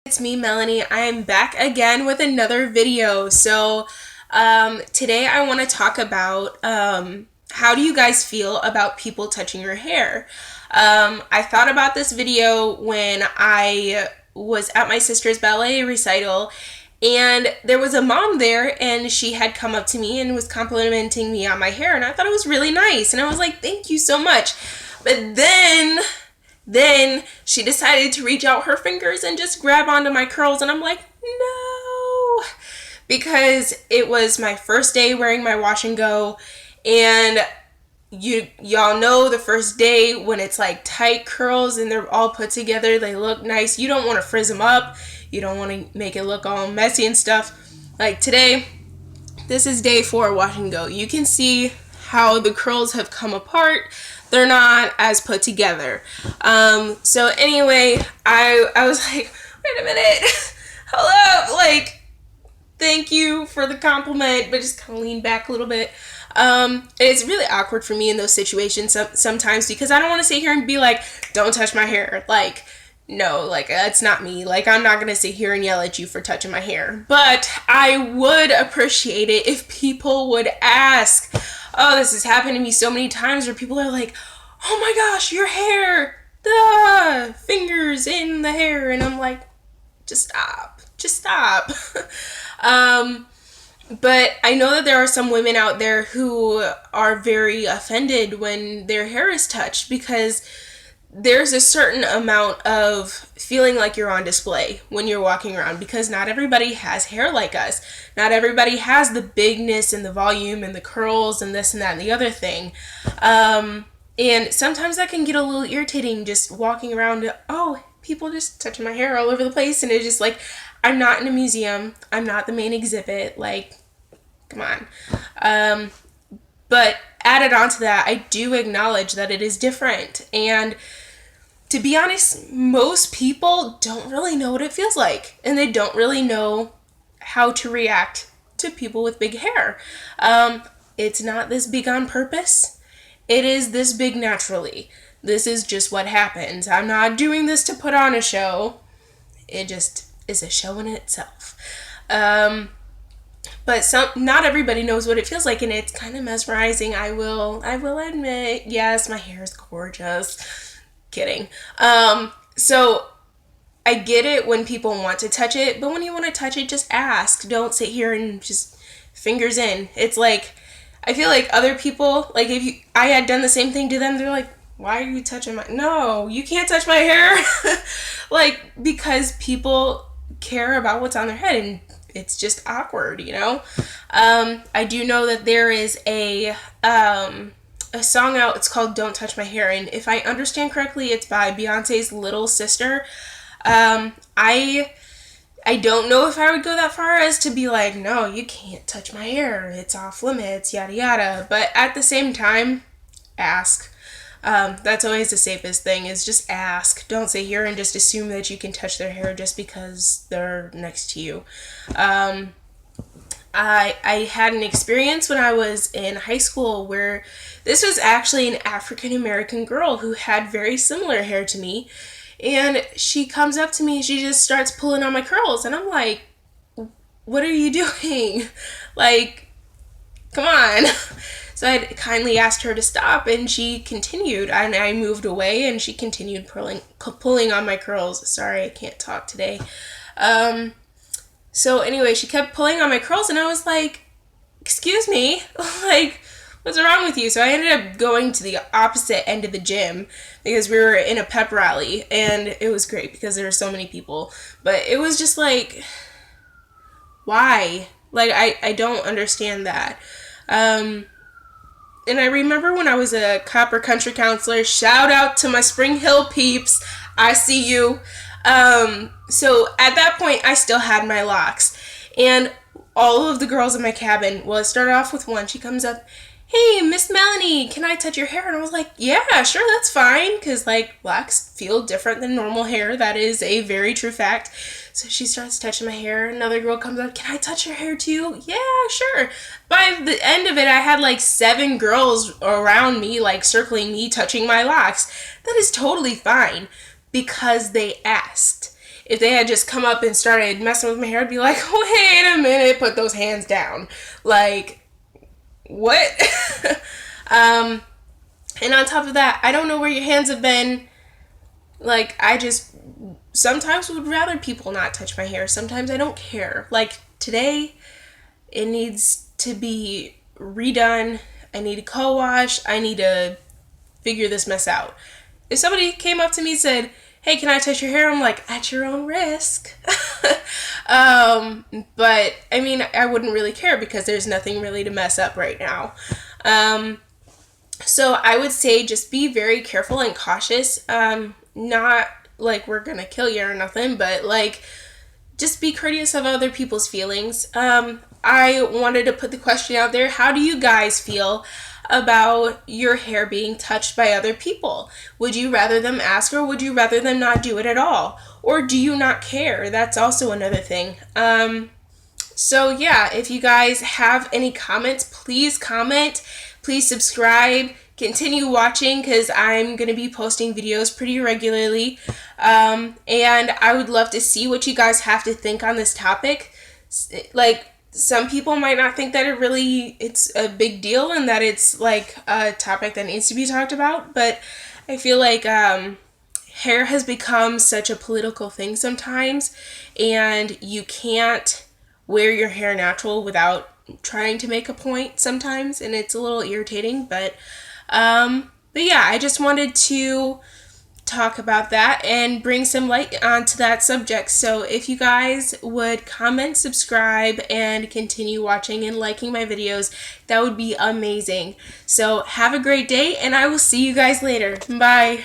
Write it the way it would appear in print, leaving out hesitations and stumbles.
It's me, Melanie. I am back again with another video. Today I want to talk about how do you guys feel about people touching your hair? I thought about this video when I was at my sister's ballet recital, and there was a mom there, and she had come up to me and was complimenting me on my hair, and I thought it was really nice, and I was like, thank you so much. But then she decided to reach out her fingers and just grab onto my curls, and I'm like, no, because it was my first day wearing my wash and go, and y'all know the first day when it's like tight curls and they're all put together, they look nice. You don't want to frizz them up. You don't want to make it look all messy and stuff. Like today, this is day 4 wash and go. You can see how the curls have come apart. They're not as put together. So anyway, I was like, wait a minute, hello, like, thank you for the compliment, but just kind of lean back a little bit. It's really awkward for me in those situations sometimes, because I don't want to sit here and be like, don't touch my hair. Like, no, like, that's not me. Like, I'm not gonna sit here and yell at you for touching my hair. But I would appreciate it if people would ask. Oh, this has happened to me so many times where people are like, oh my gosh, your hair, the fingers in the hair. And I'm like, just stop. But I know that there are some women out there who are very offended when their hair is touched, because there's a certain amount of feeling like you're on display when you're walking around, because not everybody has hair like us. Not everybody has the bigness and the volume and the curls and this and that and the other thing. And sometimes that can get a little irritating, just walking around, oh, people just touching my hair all over the place, and it's just like, I'm not in a museum. I'm not the main exhibit. Like, come on. But added on to that, I do acknowledge that it is different. And to be honest, most people don't really know what it feels like, and they don't really know how to react to people with big hair. It's not this big on purpose. It is this big naturally. This is just what happens. I'm not doing this to put on a show. It just is a show in itself. But not everybody knows what it feels like, and it's kind of mesmerizing. I will admit, yes, my hair is gorgeous. Kidding. So I get it when people want to touch it, but when you want to touch it, just ask. Don't sit here and just fingers in. It's like, I feel like other people, like if I had done the same thing to them, they're like, why are you touching my, no, you can't touch my hair. Like, because people care about what's on their head, and it's just awkward, you know? I do know that there is a song out, it's called Don't Touch My Hair, and if I understand correctly, it's by Beyonce's little sister. I don't know if I would go that far as to be like, no, you can't touch my hair, it's off limits, yada yada, but at the same time, ask. That's always the safest thing, is just ask. Don't sit here and just assume that you can touch their hair just because they're next to you. I had an experience when I was in high school where this was actually an African American girl who had very similar hair to me, and she comes up to me, she just starts pulling on my curls, and I'm like, what are you doing? Like, come on. So I kindly asked her to stop, and she continued, and I moved away, and she continued pulling on my curls. Sorry, I can't talk today. So anyway, she kept pulling on my curls, and I was like, excuse me, like, what's wrong with you? So I ended up going to the opposite end of the gym, because we were in a pep rally, and it was great because there were so many people, but it was just like, why? Like, I don't understand that. And I remember when I was a Copper Country counselor, shout out to my Spring Hill peeps, I see you. So at that point, I still had my locks. And all of the girls in my cabin, well, it started off with one. She comes up, hey, Miss Melanie, can I touch your hair? And I was like, yeah, sure, that's fine. Because, like, locks feel different than normal hair. That is a very true fact. So she starts touching my hair. Another girl comes up, can I touch your hair too? Yeah, sure. By the end of it, I had like 7 girls around me, like circling me, touching my locks. That is totally fine, because they asked. if they had just come up and started messing with my hair, I'd be like, wait a minute, put those hands down. Like, what? And on top of that, I don't know where your hands have been. Like, I just sometimes would rather people not touch my hair. Sometimes I don't care. Like, today, it needs to be redone. I need a co-wash. I need to figure this mess out. If somebody came up to me and said, hey, can I touch your hair? I'm like, at your own risk. But, I mean, I wouldn't really care because there's nothing really to mess up right now. So I would say just be very careful and cautious. Not like we're gonna kill you or nothing, but like just be courteous of other people's feelings. I wanted to put the question out there, how do you guys feel about your hair being touched by other people? Would you rather them ask, or would you rather them not do it at all? Or do you not care? That's also another thing. So yeah, if you guys have any comments, please comment. Please subscribe. Continue watching because I'm going to be posting videos pretty regularly. And I would love to see what you guys have to think on this topic. Like, some people might not think that it's a big deal and that it's like a topic that needs to be talked about. But I feel like hair has become such a political thing sometimes. And you can't wear your hair natural without trying to make a point sometimes, and it's a little irritating, but yeah, I just wanted to talk about that and bring some light onto that subject. So if you guys would comment, subscribe, and continue watching and liking my videos, that would be amazing. So have a great day, and I will see you guys later. Bye.